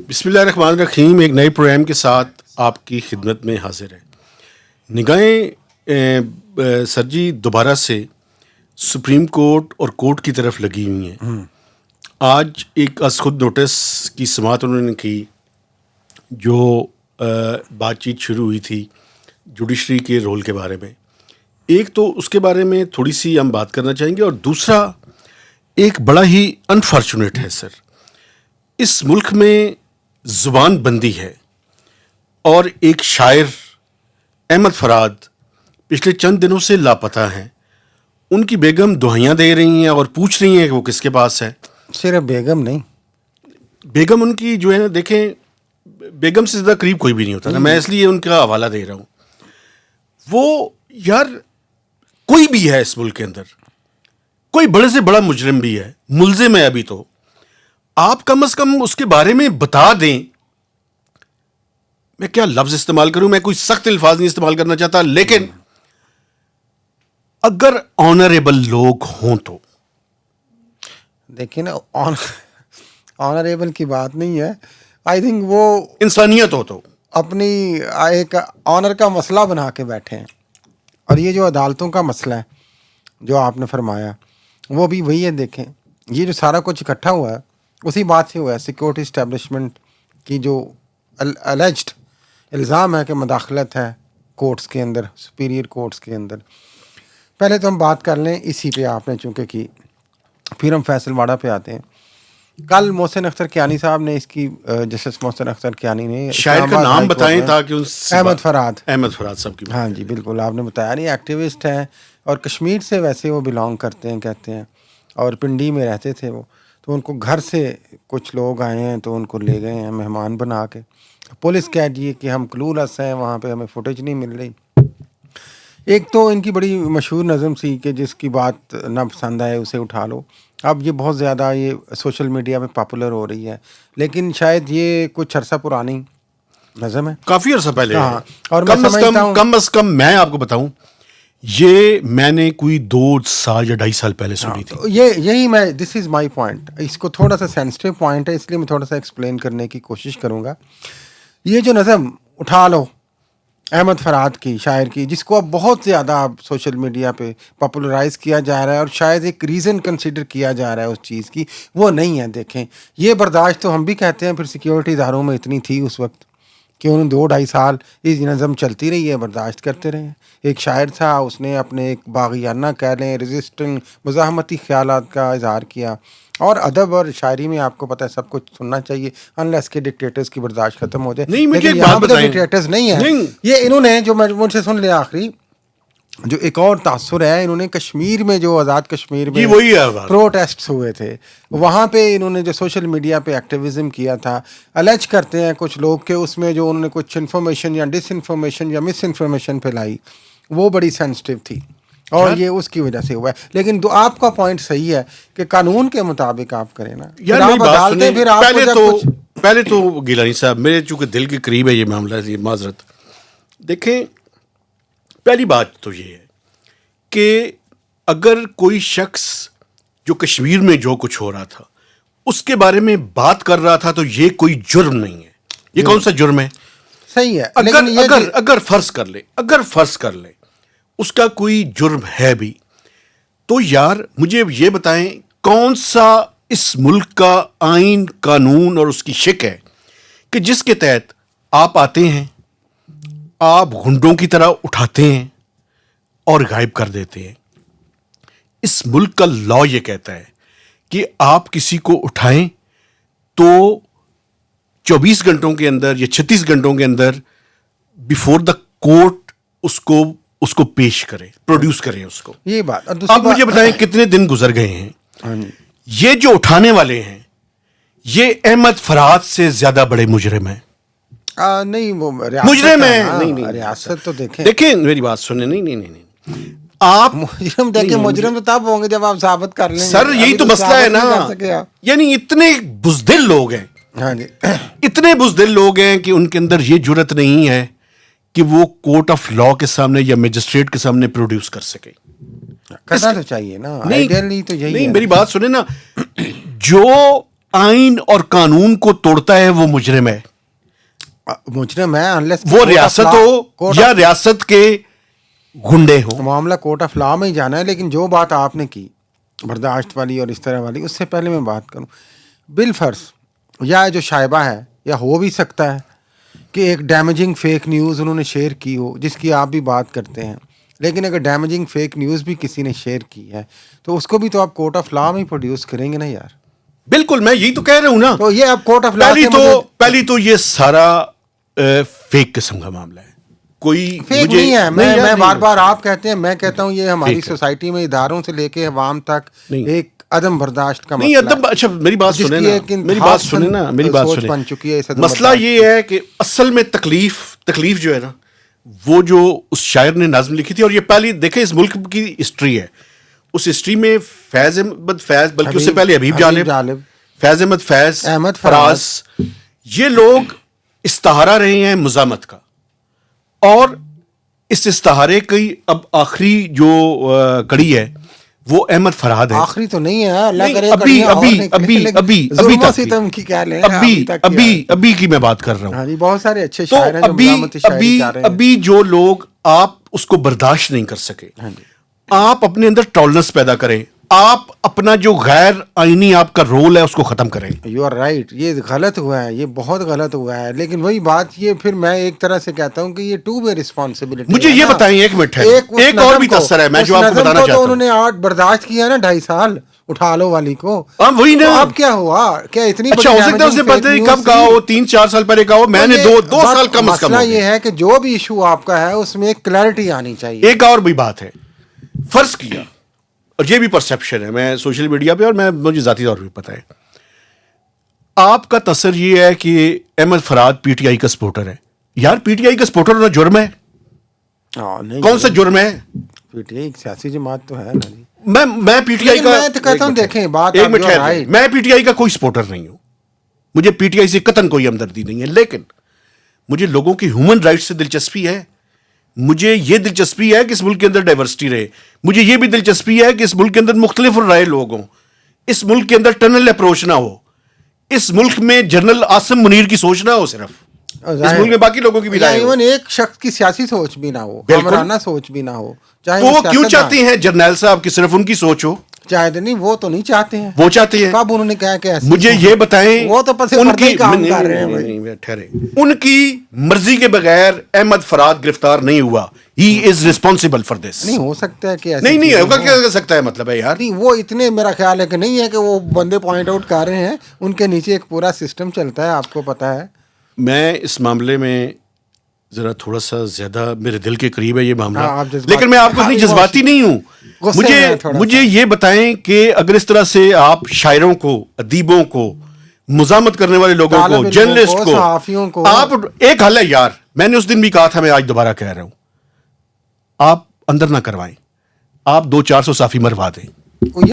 بسم اللہ الرحمن الرحیم. ایک نئے پروگرام کے ساتھ آپ کی خدمت میں حاضر ہے. نگاہیں سر جی دوبارہ سے سپریم کورٹ اور کورٹ کی طرف لگی ہوئی ہیں. آج ایک از خود نوٹس کی سماعت انہوں نے کی جو بات چیت شروع ہوئی تھی جوڈیشری کے رول کے بارے میں. ایک تو اس کے بارے میں تھوڑی سی ہم بات کرنا چاہیں گے, اور دوسرا ایک بڑا ہی انفارچونیٹ ہے سر, اس ملک میں زبان بندی ہے اور ایک شاعر احمد فراد پچھلے چند دنوں سے لاپتہ ہیں. ان کی بیگم دہائیاں دے رہی ہیں اور پوچھ رہی ہیں کہ وہ کس کے پاس ہے. صرف بیگم نہیں, بیگم ان کی جو ہے نا, دیکھیں بیگم سے زیادہ قریب کوئی بھی نہیں ہوتا نا, میں اس لیے ان کا حوالہ دے رہا ہوں. وہ یار کوئی بھی ہے اس ملک کے اندر, کوئی بڑے سے بڑا مجرم بھی ہے, ملزم ہے ابھی تو, آپ کم از کم اس کے بارے میں بتا دیں. میں کیا لفظ استعمال کروں, میں کوئی سخت الفاظ نہیں استعمال کرنا چاہتا, لیکن اگر آنریبل لوگ ہوں تو دیکھیں نا, آنریبل کی بات نہیں ہے. آئی تھنک وہ انسانیت ہو تو اپنی ایک آنر کا مسئلہ بنا کے بیٹھے ہیں. اور یہ جو عدالتوں کا مسئلہ ہے جو آپ نے فرمایا, وہ بھی وہی ہے. دیکھیں یہ جو سارا کچھ اکٹھا ہوا ہے اسی بات سے ہوا ہے. سیکورٹی اسٹیبلشمنٹ کی جو الجڈ الزام ہے کہ مداخلت ہے کورٹس کے اندر, سپیریئر کورٹس کے اندر. پہلے تو ہم بات کر لیں اسی پہ, آپ نے چونکہ کی, پھر ہم فیصل واڑہ پہ آتے ہیں. کل محسن اختر کیانی صاحب نے اس کی, جسٹس محسن اختر کیانی نے, شاعر کا نام بتائیں تاکہ احمد فراد, احمد فراد صاحب کی. ہاں جی بالکل, آپ نے بتایا نہیں, ایکٹیوسٹ ہیں اور کشمیر سے ویسے وہ بلانگ کرتے ہیں کہتے ہیں, اور پنڈی میں رہتے تھے وہ. تو ان کو گھر سے کچھ لوگ آئے ہیں تو ان کو لے گئے ہیں مہمان بنا کے. پولیس کہہ دیے کہ ہم کلولس ہیں, وہاں پہ ہمیں فوٹیج نہیں مل رہی. ایک تو ان کی بڑی مشہور نظم سی کہ جس کی بات نہ پسند آئے اسے اٹھا لو. اب یہ بہت زیادہ یہ سوشل میڈیا پہ پاپولر ہو رہی ہے, لیکن شاید یہ کچھ عرصہ پرانی نظم ہے, کافی عرصہ پہلے. ہاں, اور کم از کم میں آپ کو بتاؤں, یہ میں نے کوئی 2 سال یا 2.5 سال پہلے سنی تھی. یہی میں, دس از مائی پوائنٹ. اس کو تھوڑا سا سینسٹیو پوائنٹ ہے, اس لیے میں تھوڑا سا ایکسپلین کرنے کی کوشش کروں گا. یہ جو نظم اٹھا لو احمد فراد کی, شاعر کی, جس کو اب بہت زیادہ اب سوشل میڈیا پہ پاپولرائز کیا جا رہا ہے, اور شاید ایک ریزن کنسیڈر کیا جا رہا ہے اس چیز کی, وہ نہیں ہے. دیکھیں یہ برداشت تو ہم بھی کہتے ہیں, پھر سیکیورٹی اداروں میں اتنی تھی اس وقت کہ انہوں 2-2.5 سال یہ نظم چلتی رہی ہے, برداشت کرتے رہے. ایک شاعر تھا, اس نے اپنے ایک باغیانہ کہہ لیں ریزسٹنگ مزاحمتی خیالات کا اظہار کیا. اور ادب اور شاعری میں آپ کو پتہ ہے سب کچھ سننا چاہیے انلیس کے ڈکٹیٹرز کی برداشت ختم ہو جائے. نہیں, مجھے لیکن ایک یہاں بات پہ تو بتائیں, ڈکٹیٹرز نہیں ہیں. یہ انہوں نے جو مجھ سے سن لیا آخری, جو ایک اور تاثر ہے, انہوں نے کشمیر میں جو آزاد کشمیر میں وہی ہے پروٹیسٹس ہوئے تھے, وہاں پہ انہوں نے جو سوشل میڈیا پہ ایکٹیویزم کیا تھا, الج کرتے ہیں کچھ لوگ کہ اس میں جو انہوں نے کچھ انفارمیشن یا ڈس انفارمیشن یا مس انفارمیشن پھیلائی, وہ بڑی سینسٹیو تھی, اور یہ اس کی وجہ سے ہوا ہے. لیکن آپ کا پوائنٹ صحیح ہے کہ قانون کے مطابق آپ کریں نا. یار میری بات سنیں, پہلے تو گیلانی صاحب, میرے چونکہ دل کے قریب ہے یہ معاملہ, یہ معذرت. دیکھیں پہلی بات تو یہ ہے کہ اگر کوئی شخص جو کشمیر میں جو کچھ ہو رہا تھا اس کے بارے میں بات کر رہا تھا تو یہ کوئی جرم نہیں ہے. یہ کون سا جرم ہے؟ صحیح ہے. اگر فرض کر لیں اس کا کوئی جرم ہے بھی, تو یار مجھے یہ بتائیں کون سا اس ملک کا آئین, قانون اور اس کی شک ہے کہ جس کے تحت آپ آتے ہیں, آپ گنڈوں کی طرح اٹھاتے ہیں اور غائب کر دیتے ہیں. اس ملک کا لا یہ کہتا ہے کہ آپ کسی کو اٹھائیں تو 24 گھنٹوں کے اندر یا 36 گھنٹوں کے اندر بیفور دا کورٹ اس کو پیش کریں, پروڈیوس کریں اس کو. یہ بات. اب مجھے بتائیں کتنے دن گزر گئے ہیں, یہ جو اٹھانے والے ہیں یہ احمد فراد سے زیادہ بڑے مجرم ہیں. نہیں وہ مجرم ہیں. نہیں ریاست تو دیکھیں میری بات سنیں. نہیں آپ مجرم دیکھیں, مجرم تو تب ہوں گے جب آپ ثابت کر لیں. سر یہی تو مسئلہ ہے نا, یعنی اتنے بزدل لوگ ہیں, ہاں جی, اتنے بزدل لوگ ہیں کہ ان کے اندر یہ جرت نہیں ہے کہ وہ کورٹ آف لا کے سامنے یا میجسٹریٹ کے سامنے پروڈیوس کر سکے. کرنا تو چاہیے نا, آئیڈیلی تو یہی ہے. نہیں میری بات سنیں نا, جو آئین اور قانون کو توڑتا ہے وہ مجرم ہے. مجرم ہے unless وہ ریاست ہو یا ریاست کے گنڈے ہوں. معاملہ کورٹ آف لا میں ہی جانا ہے. لیکن جو بات آپ نے کی برداشت والی اور اس طرح والی, اس سے پہلے میں بات کروں بالفرض یا جو شائبہ ہے یا ہو بھی سکتا ہے کہ ایک ڈیمیجنگ فیک نیوز انہوں نے شیئر کی ہو جس کی آپ بھی بات کرتے ہیں, لیکن اگر ڈیمیجنگ فیک نیوز بھی کسی نے شیئر کی ہے تو اس کو بھی تو آپ کورٹ آف لا میں ہی پروڈیوس کریں گے نا یار. بالکل, میں یہی تو کہہ رہا ہوں نا. تو یہ اب کورٹ آف لا پہلی تو یہ سارا فیک قسم کا معاملہ ہے. کوئی فیک نہیں ہے. میں بار بار آپ کہتے ہیں, میں کہتا ہوں یہ ہماری سوسائٹی میں اداروں سے لے کے عوام تک ایک عدم برداشت کا مسئلہ ہے. اچھا میری بات سنیں نا, میری بات سنیں. بن چکی ہے مسئلہ یہ ہے کہ اصل میں تکلیف جو ہے نا, وہ جو اس شاعر نے نظم لکھی تھی, اور یہ پہلی دیکھیں اس ملک کی ہسٹری ہے, اس ہسٹری میں فیض احمد فیض, بلکہ اس سے پہلے حبیب جالب, فیض احمد فیض, احمد فراز, یہ لوگ استہارہ رہے ہیں مزاحمت کا. اور اس استہارے کی اب آخری جو کڑی ہے وہ احمد فرحاد ہے. آخری تو نہیں ہے, اللہ کرے ابھی کی میں بات کر رہا ہوں. بہت سارے اچھے شاعر ہیں جو ملامتی شاعری کر رہے ہیں. ابھی جو لوگ آپ اس کو برداشت نہیں کر سکے, آپ اپنے اندر ٹالرنس پیدا کریں, آپ اپنا جو غیر آئینی آپ کا رول ہے اس کو ختم کریں. یو آر رائٹ, یہ غلط ہوا ہے, یہ بہت غلط ہوا ہے. لیکن وہی بات, یہ پھر میں ایک طرح سے کہتا ہوں کہ یہ ٹو وے رسپانسبلٹی. مجھے یہ بتائیں, ایک منٹ ہے, ایک اور بھی تاثر ہے میں جو آپ کو بتانا چاہتا ہوں. انہوں نے آج برداشت کیا نا 2.5 سال اٹھا لو والی کو, وہی نا. اب کیا ہوا, کیا اتنی اچھا ہو سکتا ہے اسے پتہ نہیں کب کہا ہو, 3-4 سال پہلے کہا ہو, میں نے 2 سال کم از کم. مسئلہ یہ ہے کہ جو بھی ایشو آپ کا ہے اس میں ایک کلیئرٹی آنی چاہیے. ایک اور بھی بات ہے, فرض کیا, اور یہ بھی پرسیپشن ہے, میں سوشل میڈیا پہ اور مجھے ذاتی طور پہ پتہ ہے, آپ کا تصور یہ ہے کہ Ahmed Farhad P T I کا سپورٹر ہے. یار پی ٹی آئی کا سپورٹر ہونا جرم ہے؟ کون سا جرم ہے؟ پی ٹی آئی ایک سیاسی جماعت تو ہے نا. میں پی ٹی آئی کا کہتا ہوں, دیکھیں بات, میں پی ٹی آئی کا کوئی سپورٹر نہیں ہوں, مجھے پی ٹی آئی سے قطعاً کوئی ہمدردی نہیں ہے, لیکن مجھے لوگوں کی ہیومن رائٹ سے دلچسپی ہے. مجھے یہ دلچسپی ہے کہ اس ملک کے اندر ڈائیورسٹی رہے. مجھے یہ بھی دلچسپی ہے کہ اس ملک کے اندر مختلف رائے لوگ ہوں. اس ملک کے اندر ٹنل اپروچ نہ ہو. اس ملک میں جنرل عاصم منیر کی سوچ نہ ہو صرف, اس ملک میں باقی لوگوں کی بھی رائے ہو. ایک شخص کی سیاسی سوچ بھی نہ ہو, حکمرانہ سوچ بھی نہ ہو. تو وہ کیوں چاہتے ہیں جرنیل صاحب کہ صرف ان کی سوچ ہو؟ چاہتے نہیں, وہ تو نہیں چاہتے ہیں. وہ چاہتے ہیں. کب انہوں نے کہا کہ مجھے یہ بتائیں, وہ تو ان کی کام کر رہے ہیں, ٹھہرے, ان کی مرضی کے بغیر احمد فرحاد گرفتار نہیں ہوا. ہی از ریسپانسبل فار دس. نہیں ہو سکتا ہے کہ نہیں ہوگا, کیا کر سکتا ہے مطلب ہے یار. نہیں, وہ اتنے میرا خیال ہے کہ نہیں ہے کہ وہ بندے پوائنٹ آؤٹ کر رہے ہیں, ان کے نیچے ایک پورا سسٹم چلتا ہے, آپ کو پتا ہے. میں اس معاملے میں ذرا تھوڑا سا زیادہ میرے دل کے قریب ہے یہ معاملہ, لیکن میں آپ کو اتنی جذباتی نہیں ہوں. مجھے یہ بتائیں کہ اگر اس طرح سے آپ شاعروں کو, ادیبوں کو, مزاحمت کرنے والے لوگوں کو, جرنلسٹ کو, صحافیوں کو, آپ ایک حل ہے یار, میں نے اس دن بھی کہا تھا, میں آج دوبارہ کہہ رہا ہوں, آپ اندر نہ کروائیں, آپ 200-400 صحافی مروا دیں,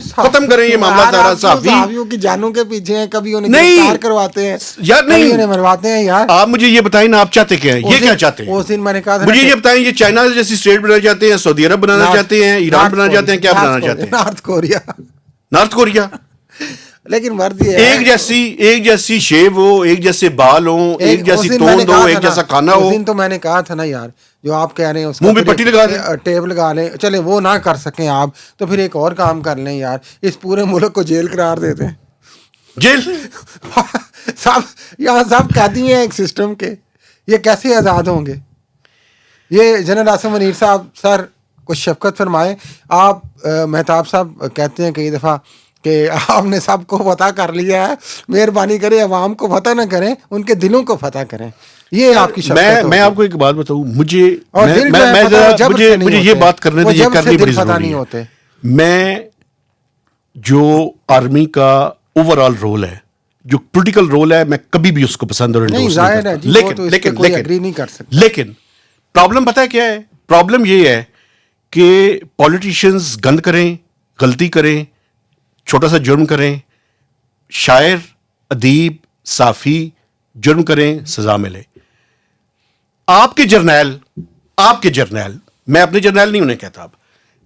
ختم کریں یہ معاملہ. صحافیوں کی جانوں کے پیچھے ہیں, کبھی انہیں گرفتار کرواتے ہیں یار, نہیں انہیں مرواتے ہیں یار. آپ مجھے یہ بتائیں نا, آپ چاہتے کیا ہیں, یہ کیا چاہتے ہیں؟ اس دن میں نے کہا تھا, مجھے یہ بتائیں, یہ چائنا جیسی اسٹیٹ بنانا چاہتے ہیں, سعودی عرب بنانا چاہتے ہیں, ایران بنانا چاہتے ہیں, کیا بنانا چاہتے ہیں؟ North Korea. لیکن مرضی ہے, ایک جیسی شیو ہو, ایک جیسے بال ہوں, ایک جیسی توند ہو, ایک جیسا کھانا ہو. اس دن تو میں نے کہا تھا نا یار, جو آپ کہہ رہے ہیں منہ پہ پٹی لگا دیں, ٹیپ لگا لیں, چلے وہ نہ کر سکیں آپ تو پھر ایک اور کام کر لیں یار, اس پورے ملک کو جیل قرار دیتے ہیں. جیل سب یہاں سب قیدی ہیں ایک سسٹم کے, یہ کیسے آزاد ہوں گے؟ یہ جنرل عاصم منیر صاحب, سر کچھ شفقت فرمائیں. آپ مہتاب صاحب کہتے ہیں کئی دفعہ کہ آپ نے سب کو فتح کر لیا ہے, مہربانی کریں عوام کو فتح نہ کریں, ان کے دلوں کو فتح کریں. یہ آپ کی شفقت. میں آپ کو ایک بات بتاؤں, مجھے یہ بات کرنے دیں, یہ کرنی بڑی ضروری ہے. میں جو آرمی کا اوور آل رول ہے, جو پولیٹیکل رول ہے, میں کبھی بھی اس کو پسند اور انڈورس نہیں کرتا. لیکن پرابلم پتہ ہے کیا ہے؟ پرابلم یہ ہے کہ پولیٹیشینز گند کریں, غلطی کریں, چھوٹا سا جرم کریں, شاعر, ادیب, صحافی جرم کریں, سزا ملے. آپ کے جرنیل, میں اپنے جرنیل نہیں انہیں کہتا, اب